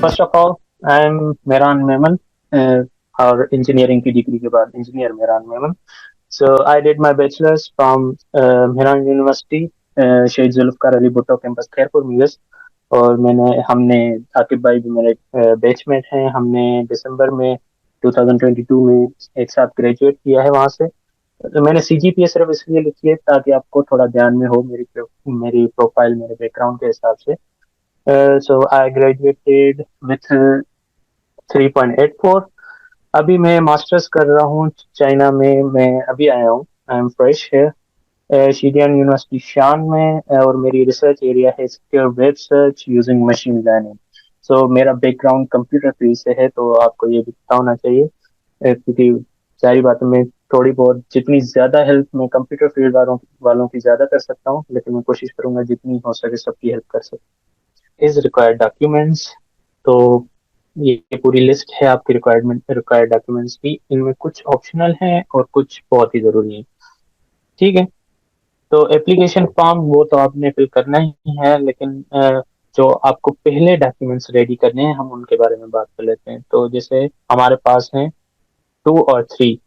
First of all I am Mehran Memon और engineering की degree के बाद engineer Mehran Memon. So I did my bachelors from Mehran university, शहीद जुल्फकार अली भुट्टो कैंपस खैरपुर यूएस. और हमने आकिब भाई भी मेरे बैचमेट हैं. हमने दिसंबर में 2022 में एक साथ ग्रेजुएट किया है वहां से. तो मैंने सीजीपीए सिर्फ इसलिए लिखी है ताकि आपको थोड़ा ध्यान में हो मेरी प्रोफाइल मेरे बैकग्राउंड के हिसाब से. सो आई ग्रेजुएटेड विथ 3.84. अभी मैं मास्टर्स कर रहा हूँ चाइना में. मैं अभी आया हूँ. आई एम फ्रेश है शीजियान यूनिवर्सिटी शान में. और मेरी रिसर्च एरिया है secure web search using machine learning. So मेरा बैकग्राउंड कंप्यूटर फील्ड से है, तो आपको ये भी पता होना चाहिए. क्योंकि सारी बातों में थोड़ी बहुत जितनी ज्यादा हेल्प मैं कंप्यूटर फील्ड वालों वालों की ज्यादा कर सकता हूँ, लेकिन मैं कोशिश करूंगा जितनी हो सके सबकी हेल्प कर सकूँ. Is required documents. तो ये पूरी लिस्ट है आपकी रिक्वायर्ड डॉक्यूमेंट्स की. इनमें कुछ ऑप्शनल हैं और कुछ बहुत ही जरूरी हैं. ठीक है. तो एप्लीकेशन फॉर्म वो तो आपने फिल करना ही है, लेकिन जो आपको पहले डॉक्यूमेंट्स रेडी करने हैं हम उनके बारे में बात कर लेते हैं. तो जैसे हमारे पास हैं 2 और 3.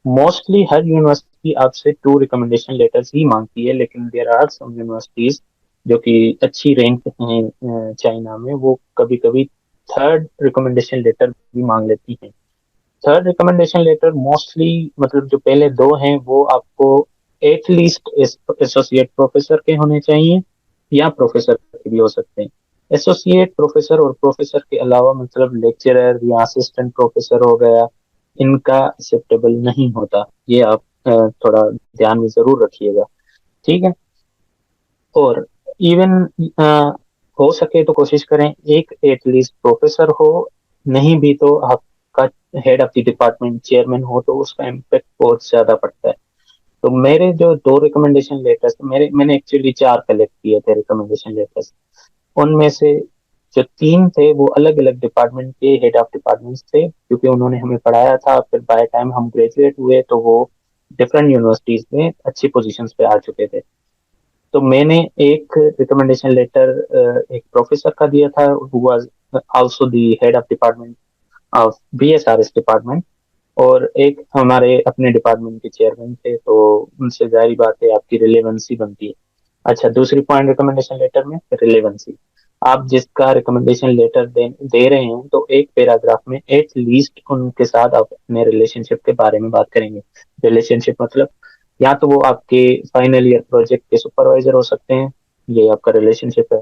मोस्टली हर यूनिवर्सिटी आपसे 2 रिकमेंडेशन लेटर्स ही मांगती है, लेकिन देर आर सम यूनिवर्सिटीज जो कि अच्छी रैंक हैं चाइना में, वो कभी कभी थर्ड रिकमेंडेशन लेटर भी मांग लेती हैं. थर्ड रिकमेंडेशन लेटर मोस्टली मतलब जो पहले दो हैं वो आपको एटलीस्ट एसोसिएट प्रोफेसर के होने चाहिए या प्रोफेसर के भी हो सकते हैं. एसोसिएट प्रोफेसर और प्रोफेसर के अलावा मतलब लेक्चरर या असिस्टेंट प्रोफेसर हो गया, इनका एक्सेप्टेबल नहीं होता. ये आप थोड़ा ध्यान में जरूर रखिएगा. ठीक है. और इवन हो सके तो कोशिश करें एक एटलीस्ट प्रोफेसर हो. नहीं भी तो आपका head of the department chairman हो, तो उसका इम्पेक्ट बहुत ज्यादा पड़ता है. तो मेरे जो 2 रिकमेंडेशन लेटर्स मैंने एक्चुअली 4 कलेक्ट किए थे रिकमेंडेशन लेटर्स. उनमें से जो 3 थे वो अलग अलग डिपार्टमेंट के हेड ऑफ डिपार्टमेंट्स थे, क्योंकि उन्होंने हमें पढ़ाया था. फिर बाय टाइम हम ग्रेजुएट हुए तो वो डिफरेंट यूनिवर्सिटीज में अच्छी पोजीशंस पे आ चुके थे. तो मैंने एक रिकमेंडेशन लेटर एक प्रोफेसर का दिया था, who was also the head of department of BSRS department. और एक हमारे अपने डिपार्टमेंट के चेयरमैन थे, तो उनसे जाहिर बात है आपकी रिलेवेंसी बनती है. अच्छा, दूसरी पॉइंट रिकमेंडेशन लेटर में रिलेवेंसी. आप जिसका रिकमेंडेशन लेटर दे रहे हैं तो एक पैराग्राफ में एट लीस्ट उनके साथ आप अपने रिलेशनशिप के बारे में बात करेंगे. रिलेशनशिप मतलब या तो वो आपके फाइनल ईयर प्रोजेक्ट के सुपरवाइजर हो सकते हैं, ये आपका रिलेशनशिप है.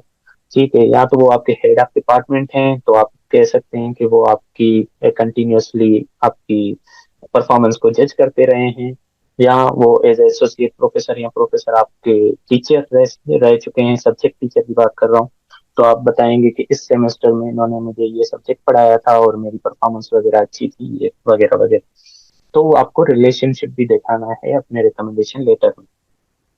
ठीक है. या तो वो आपके हेड ऑफ डिपार्टमेंट हैं, तो आप कह सकते हैं कि वो आपकी कंटिन्यूअसली आपकी परफॉर्मेंस को जज करते रहे हैं. या वो एज एसोसिएट प्रोफेसर या प्रोफेसर आपके टीचर रह चुके हैं. सब्जेक्ट टीचर की बात कर रहा हूँ. तो आप बताएंगे कि इस सेमेस्टर में इन्होंने मुझे ये सब्जेक्ट पढ़ाया था और मेरी परफॉर्मेंस वगैरह अच्छी थी, ये वगैरह वगैरह. तो आपको रिलेशनशिप भी दिखाना है अपने रिकमेंडेशन लेटर में.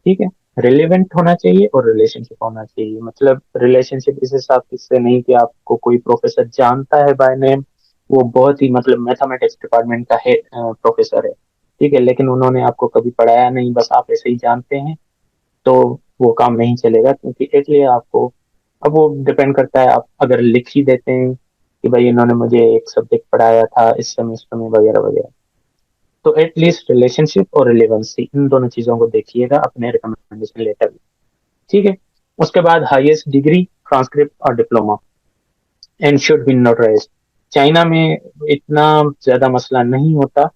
ठीक है. रिलेवेंट होना चाहिए और रिलेशनशिप होना चाहिए. मतलब रिलेशनशिप इस हिसाब से नहीं कि आपको कोई प्रोफेसर जानता है बाय नेम, वो बहुत ही मतलब मैथमेटिक्स डिपार्टमेंट का है प्रोफेसर है. ठीक है. लेकिन उन्होंने आपको कभी पढ़ाया नहीं, बस आप ऐसे ही जानते हैं, तो वो काम नहीं चलेगा. क्योंकि इसलिए आपको अब वो डिपेंड करता है. आप अगर लिख ही देते हैं कि भाई इन्होंने मुझे एक सब्जेक्ट पढ़ाया था इस सेमेस्टर में वगैरह वगैरह, तो एटलीस्ट रिलेशनशिप और रिलेवेंसी इन दोनों चीजों को देखिएगा अपने रिकमेंडेशन लेटर में. ठीक है. उसके बाद हाईएस्ट डिग्री, ट्रांसक्रिप्ट और diploma and should be notarised. China में इतना ज्यादा मसला नहीं होता.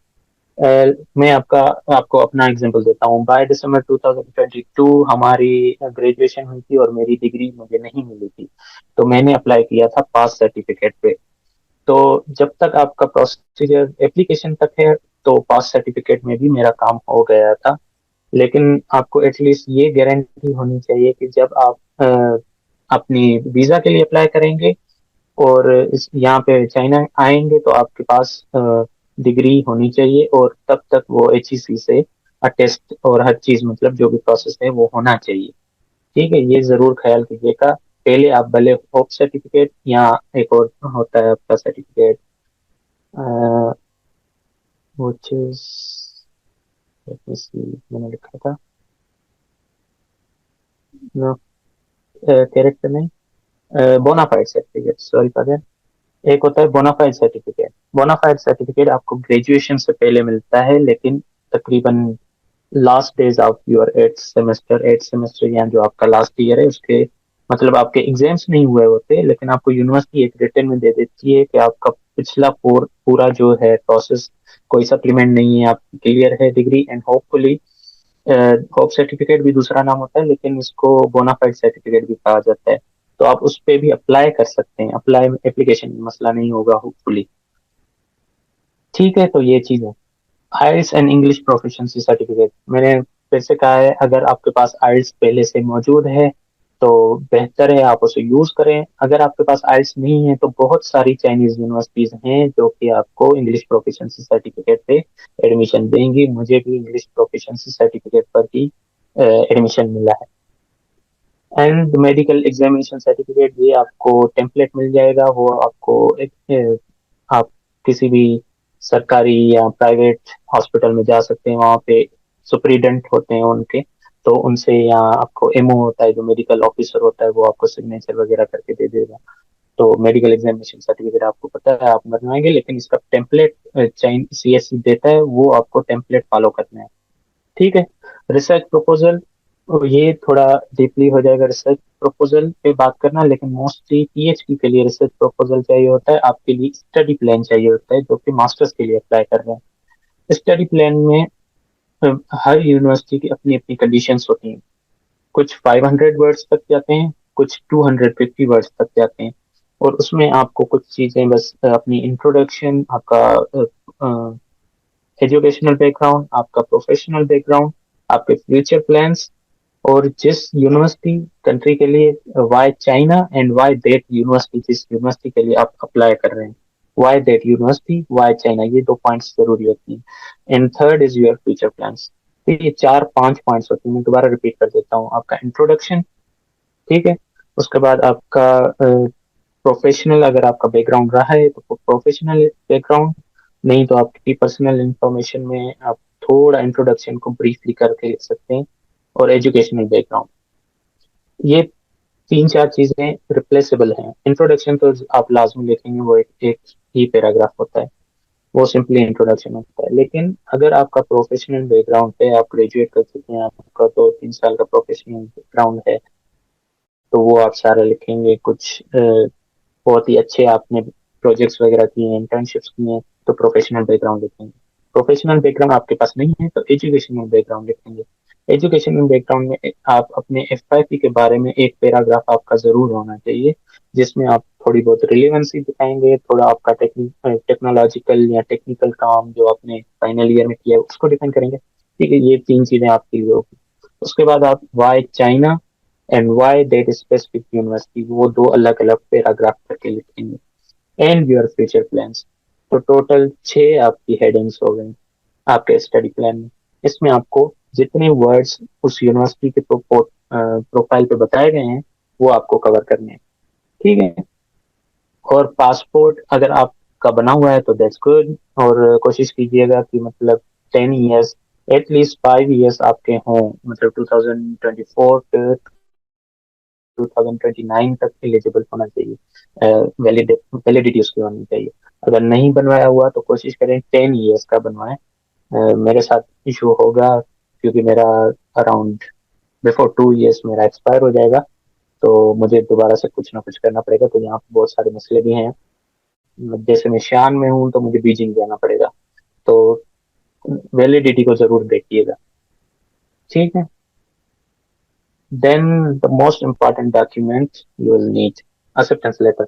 मैं आपको अपना एग्जांपल देता हूँ. बाय दिसंबर 2022 हमारी ग्रेजुएशन हुई थी और मेरी डिग्री मुझे नहीं मिली थी. तो मैंने अप्लाई किया था पास सर्टिफिकेट पे. तो जब तक आपका प्रोसीजर एप्लीकेशन तक है, तो पास सर्टिफिकेट में भी मेरा काम हो गया था. लेकिन आपको एटलीस्ट ये गारंटी होनी चाहिए कि जब आप अपनी वीजा के लिए अप्लाई करेंगे और इस यहाँ पे चाइना आएंगे, तो आपके पास डिग्री होनी चाहिए. और तब तक वो एचईसी से अटेस्ट और हर चीज मतलब जो भी प्रोसेस है वो होना चाहिए. ठीक है. ये जरूर ख्याल कीजिएगा. पहले आप भले होप सर्टिफिकेट या एक और होता है आपका certificate, which is let me see, मैंने लिखा था. नो, कैरेक्टर नहीं, bonafide certificate, sorry for that. एक होता है बोनाफाइड सर्टिफिकेट। बोनाफाइड सर्टिफिकेट आपको ग्रेजुएशन से पहले मिलता है, लेकिन तकरीबन last days of your eight semester या जो आपका लास्ट ईयर है उसके, मतलब आपके एग्जाम्स नहीं हुए होते, लेकिन आपको यूनिवर्सिटी एक रिटर्न में दे देती है कि आपका पिछला पूरा जो है प्रोसेस, कोई सप्लीमेंट नहीं है, आप क्लियर है degree. And hopefully, hope certificate भी दूसरा नाम होता है, लेकिन इसको बोनाफाइड सर्टिफिकेट भी कहा जाता है। तो आप उस पे भी अप्लाई कर सकते हैं, अप्लाई एप्लीकेशन में मसला नहीं होगा होपफुली। ठीक है, तो ये चीज है। आइल्स एंड इंग्लिश प्रोफिशिएंसी सर्टिफिकेट, मैंने फिर से कहा है, अगर आपके पास आइल्स पहले से मौजूद है तो बेहतर है आप उसे यूज करें। अगर आपके पास आइल्स नहीं है तो बहुत सारी चाइनीज यूनिवर्सिटीज हैं जो कि आपको इंग्लिश प्रोफिशिएंसी सर्टिफिकेट पे एडमिशन देंगी। मुझे भी इंग्लिश प्रोफिशिएंसी सर्टिफिकेट पर ही एडमिशन मिला है। एंड मेडिकल एग्जामिनेशन सर्टिफिकेट, ये आपको टेम्पलेट मिल जाएगा, वो आपको आप किसी भी सरकारी या प्राइवेट हॉस्पिटल में जा सकते हैं, वहाँ पे सुप्रीडेंट होते हैं उनके, तो उनसे, या आपको एमओ होता है जो मेडिकल ऑफिसर होता है, वो आपको सिग्नेचर वगैरह करके दे देगा। तो मेडिकल एग्जामिनेशन सर्टिफिकेट आपको पता है आप बनवाएंगे, लेकिन इसका टेम्पलेट चाइन सीएससी देता है, वो आपको टेम्पलेट फॉलो करना है। ठीक है। रिसर्च प्रपोजल, ये थोड़ा डीपली हो जाएगा रिसर्च प्रपोजल पे बात करना, लेकिन मोस्टली पीएचडी के लिए रिसर्च प्रपोजल चाहिए होता है, आपके लिए स्टडी प्लान चाहिए होता है जो कि मास्टर्स के लिए अप्लाई कर रहे हैं। स्टडी प्लान में हर यूनिवर्सिटी की अपनी अपनी कंडीशंस होती हैं। कुछ 500 वर्ड्स तक जाते हैं, कुछ 250 वर्ड्स तक जाते हैं। और उसमें आपको कुछ चीजें बस अपनी इंट्रोडक्शन, आपका एजुकेशनल बैकग्राउंड, आपका प्रोफेशनल बैकग्राउंड, आपके फ्यूचर प्लान्स, और जिस यूनिवर्सिटी कंट्री के लिए, why China and why that university, जिस यूनिवर्सिटी के लिए आप अप्लाई कर रहे हैं, why that university, why China, ये दो पॉइंट्स जरूरी होती हैं। And third is your future plans. तो ये चार पांच पॉइंट्स होते हैं, मैं दोबारा रिपीट कर देता हूँ। आपका इंट्रोडक्शन, ठीक है। उसके बाद आपका प्रोफेशनल, अगर आपका बैकग्राउंड रहा है तो प्रोफेशनल बैकग्राउंड, नहीं तो आपकी पर्सनल इंफॉर्मेशन में आप थोड़ा इंट्रोडक्शन को ब्रीफली करके लिख सकते हैं। और एजुकेशनल बैकग्राउंड, ये तीन चार चीजें रिप्लेसेबल हैं। इंट्रोडक्शन तो आप लाजमी लिखेंगे, वो एक ही पैराग्राफ होता है, वो सिंपली इंट्रोडक्शन होता है। लेकिन अगर आपका प्रोफेशनल बैकग्राउंड है, आप ग्रेजुएट कर चुके हैं, आपका 2 3 साल का प्रोफेशनल बैकग्राउंड है, तो वो आप सारा लिखेंगे। कुछ बहुत ही अच्छे आपने प्रोजेक्ट्स वगैरह किए हैं, इंटर्नशिप्स किए हैं, तो प्रोफेशनल बैकग्राउंड लिखेंगे। प्रोफेशनल बैकग्राउंड आपके पास नहीं है तो एजुकेशनल बैकग्राउंड लिखेंगे। एजुकेशनल बैकग्राउंड में आप अपने एफआईपी के बारे में एक पैराग्राफ आपका जरूर होना चाहिए, जिसमें आप थोड़ी बहुत रिलेवेंसी दिखाएंगे, थोड़ा आपका टेक्नोलॉजिकल या टेक्निकल काम जो आपने फाइनल ईयर में किया है उसको डिफाइन करेंगे। ठीक है, ये तीन चीजें आपकी होगी। उसके बाद आप why China and why that specific university, वो दो अलग अलग पैराग्राफ करके लिखेंगे। एंड योर फ्यूचर प्लान्स, तो टोटल 6 आपकी हेडिंग्स हो गई आपके स्टडी प्लान में। इसमें आपको जितने वर्ड्स उस यूनिवर्सिटी के प्रोफाइल पे बताए गए हैं वो आपको कवर करने हैं। ठीक है। और पासपोर्ट अगर आपका बना हुआ है तो दैट्स गुड, और कोशिश कीजिएगा कि मतलब 10 ईयर्स, एटलीस्ट 5 ईयर्स आपके हों, मतलब 2024 2029 तक एलिजिबल होना चाहिए, वैलिडिटी उसकी होनी चाहिए। अगर नहीं बनवाया हुआ तो कोशिश करें 10 ईयर्स का बनवाएं। मेरे साथ इशू होगा क्योंकि मेरा अराउंड बिफोर 2 ईयर्स मेरा एक्सपायर हो जाएगा, तो मुझे दोबारा से कुछ ना कुछ करना पड़ेगा। तो यहाँ पे बहुत सारे मसले भी हैं। जैसे मैं शान में हूँ तो मुझे बीजिंग जाना पड़ेगा, तो वैलिडिटी को जरूर देखिएगा। ठीक है। Then the most important document you will need, acceptance letter.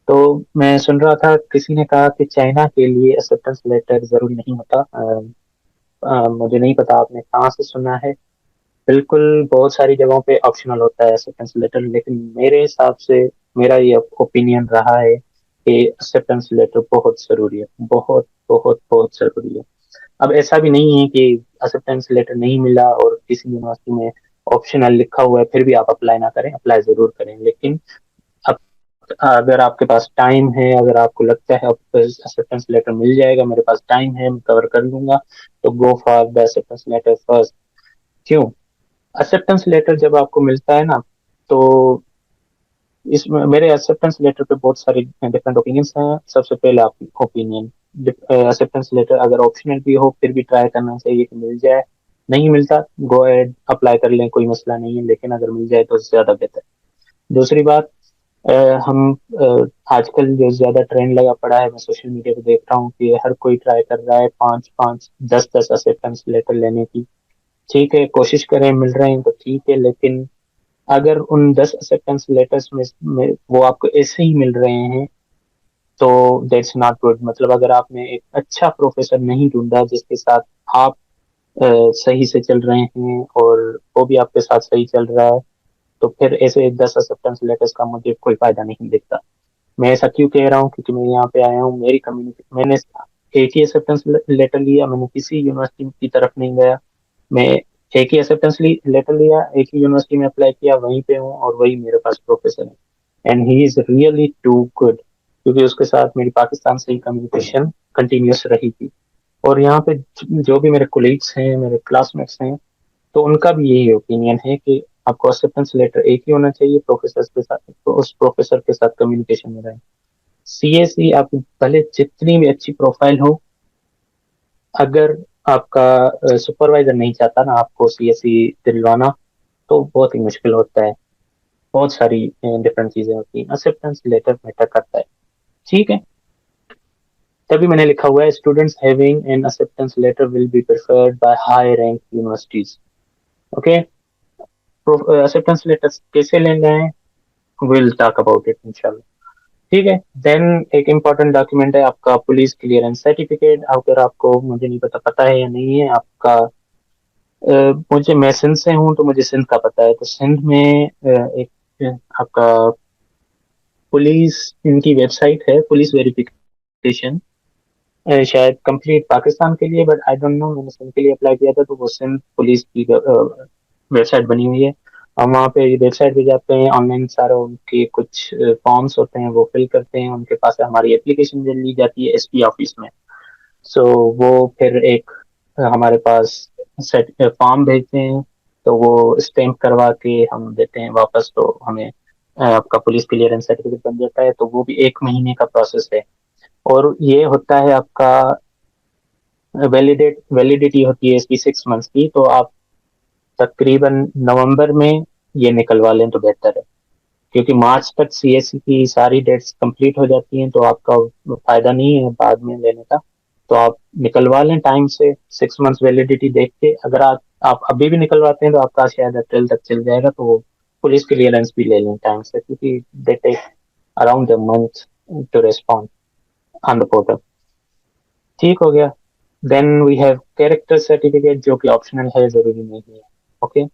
तो मैं सुन रहा था किसी ने कहा कि चाइना के लिए एक्सेप्टेंस लेटर जरूरी नहीं होता। मुझे नहीं पता आपने कहाँ से सुना है। बिल्कुल, बहुत सारी जगहों पे ऑप्शनल होता है एक्सेप्टेंस लेटर, लेकिन मेरे हिसाब से मेरा ये ओपिनियन रहा है कि एक्सेप्टेंस लेटर बहुत जरूरी है, बहुत बहुत बहुत जरूरी है। अब ऐसा भी नहीं है कि एक्सेप्टेंस लेटर नहीं मिला और किसी यूनिवर्सिटी में ऑप्शनल लिखा हुआ है फिर भी आप अप्लाई ना करें, अप्लाई जरूर करें। लेकिन अब अगर आपके पास टाइम है, अगर आपको लगता है एक्सेप्टेंस लेटर मिल जाएगा, मेरे पास टाइम है, मैं कवर कर लूंगा, तो go for the acceptance letter first. क्यों? एक्सेप्टेंस लेटर जब आपको मिलता है ना, तो इसमें मेरे एक्सेप्टेंस लेटर पे बहुत सारे डिफरेंट ओपिनियंस हैं। सबसे पहले आपकी ओपिनियन, एक्सेप्टेंस लेटर अगर ऑप्शनल भी हो फिर भी ट्राई करना चाहिए कि मिल जाए। नहीं मिलता, गो एड अप्लाई कर लें, कोई मसला नहीं है, लेकिन अगर मिल जाए तो ज्यादा बेहतर। दूसरी बात, अ, हम आजकल जो ज्यादा ट्रेंड लगा पड़ा है, मैं सोशल मीडिया पे देख रहा हूँ कि हर कोई ट्राई कर रहा है 5-5 10-10 एक्सेप्टेंस लेटर लेने की। ठीक है, कोशिश करें, मिल रहे हैं तो ठीक है, लेकिन अगर उन 10 एक्सेप्टेंस लेटर्स में वो आपको ऐसे ही मिल रहे हैं तो दैट्स नॉट गुड। मतलब अगर आपने एक अच्छा प्रोफेसर नहीं ढूंढा जिसके साथ आप सही से चल रहे हैं और वो भी आपके साथ सही चल रहा है, तो फिर ऐसे 10 एक्सेप्टेंस लेटर्स का मुझे कोई फायदा नहीं दिखता। मैं ऐसा क्यों कह रहा हूँ, क्योंकि मैं यहाँ पे आया हूँ, मेरी कम्युनिटी, मैंने एक ही एक्सेप्टेंस लेटर लिया, मैंने किसी यूनिवर्सिटी की तरफ नहीं गया। मैं एक ही एक्सेप्टेंस लेटर लिया, एक ही यूनिवर्सिटी में अप्लाई किया, वहीं पे हूँ और वही मेरे पास प्रोफेसर है, and he is really too good, क्योंकि उसके साथ मेरी पाकिस्तान से ही कम्युनिकेशन कंटिन्यूस रही थी। और यहाँ पे जो भी मेरे कोलीग्स हैं, मेरे क्लासमेट्स हैं, तो उनका भी यही ओपिनियन है कि आपको एक्सेप्टेंस लेटर एक ही होना चाहिए, प्रोफेसर के साथ, तो उस प्रोफेसर के साथ कम्युनिकेशन में रहें। सीएसई आप भले जितनी भी अच्छी प्रोफाइल हो, अगर आपका सुपरवाइजर नहीं चाहता ना आपको सीएसई दिलवाना, तो बहुत ही मुश्किल होता है। बहुत सारी डिफरेंट चीजें होती हैं, एक्सेप्टेंस लेटर मैटर करता है। ठीक है, तभी मैंने लिखा हुआ है students having an acceptance letter will be preferred by high rank universities. Okay, acceptance letter कैसे लेना है, विल टॉक अबाउट इट इंशाल्लाह। ठीक है, देन एक इम्पॉर्टेंट डॉक्यूमेंट है आपका पुलिस क्लियरेंस सर्टिफिकेट। अगर आपको, मुझे नहीं पता पता है या नहीं है आपका, मुझे, मैं सिंध से हूँ तो मुझे सिंध का पता है। तो सिंध में एक आपका पुलिस, इनकी वेबसाइट है पुलिस वेरिफिकेशन, शायद कंप्लीट पाकिस्तान के लिए, बट आई डोंट नो, मैंने सिंध के लिए अप्लाई किया था तो वो सिंध पुलिस की वेबसाइट बनी हुई है। हम वहाँ पे वेबसाइट पे जाते हैं, ऑनलाइन सारा उनके कुछ फॉर्म्स होते हैं वो फिल करते हैं, उनके पास से हमारी एप्लीकेशन ली जाती है एसपी ऑफिस में। सो वो फिर एक हमारे पास सेट फॉर्म भेजते हैं, तो वो स्टैंप करवा के हम देते हैं वापस, तो हमें आपका पुलिस क्लियरेंस सर्टिफिकेट बन जाता है। तो वो भी 1 महीने का प्रोसेस है, और ये होता है आपका वैलिडिटी होती है इसकी 6 मंथ्स की। तो आप तकरीबन नवंबर में ये निकलवा लें तो बेहतर है, क्योंकि मार्च तक सीएससी की सारी डेट्स कंप्लीट हो जाती हैं, तो आपका फायदा नहीं है बाद में लेने का। तो आप निकलवा लें टाइम से, 6 मंथ्स वैलिडिटी देख के। अगर आप अभी भी निकलवाते हैं तो आपका शायद अप्रैल तक चल जाएगा, तो पुलिस क्लियरेंस भी ले लें टाइम से, क्योंकि they take around a month to respond on the portal. ठीक हो गया। Then we have character certificate, जो कि ऑप्शनल है, जरूरी नहीं है। Okay,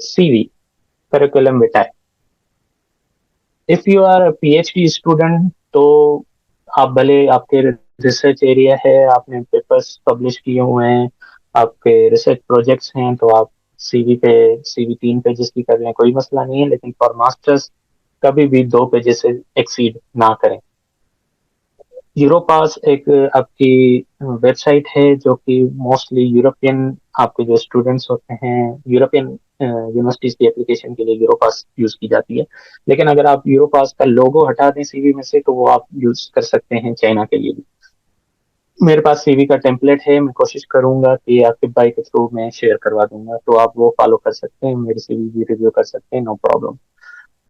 CV, curriculum vitae. If you are PhD student, तो आप भले, आपके रिसर्च एरिया है, आपने पेपर्स पब्लिश किए हुए हैं, आपके रिसर्च प्रोजेक्ट्स हैं, तो आप सीवी 3 पेजेस की कर लें, कोई मसला नहीं है, लेकिन फॉर मास्टर्स कभी भी 2 पेजेस से एक्सीड ना करें। यूरोपास एक आपकी वेबसाइट है जो कि मोस्टली यूरोपियन, आपके जो स्टूडेंट्स होते हैं, यूरोपियन यूनिवर्सिटीज की एप्लीकेशन के लिए यूरोपास यूज की जाती है। लेकिन अगर आप यूरोपास का लोगो हटा दें सीवी में से, तो वो आप यूज कर सकते हैं चाइना के लिए भी। मेरे पास सीवी का टेम्पलेट है, मैं कोशिश करूंगा कि आपके भाई के थ्रू मैं शेयर करवा दूंगा, तो आप वो फॉलो कर सकते हैं, मेरी सीवी भी रिव्यू कर सकते हैं, नो प्रॉब्लम।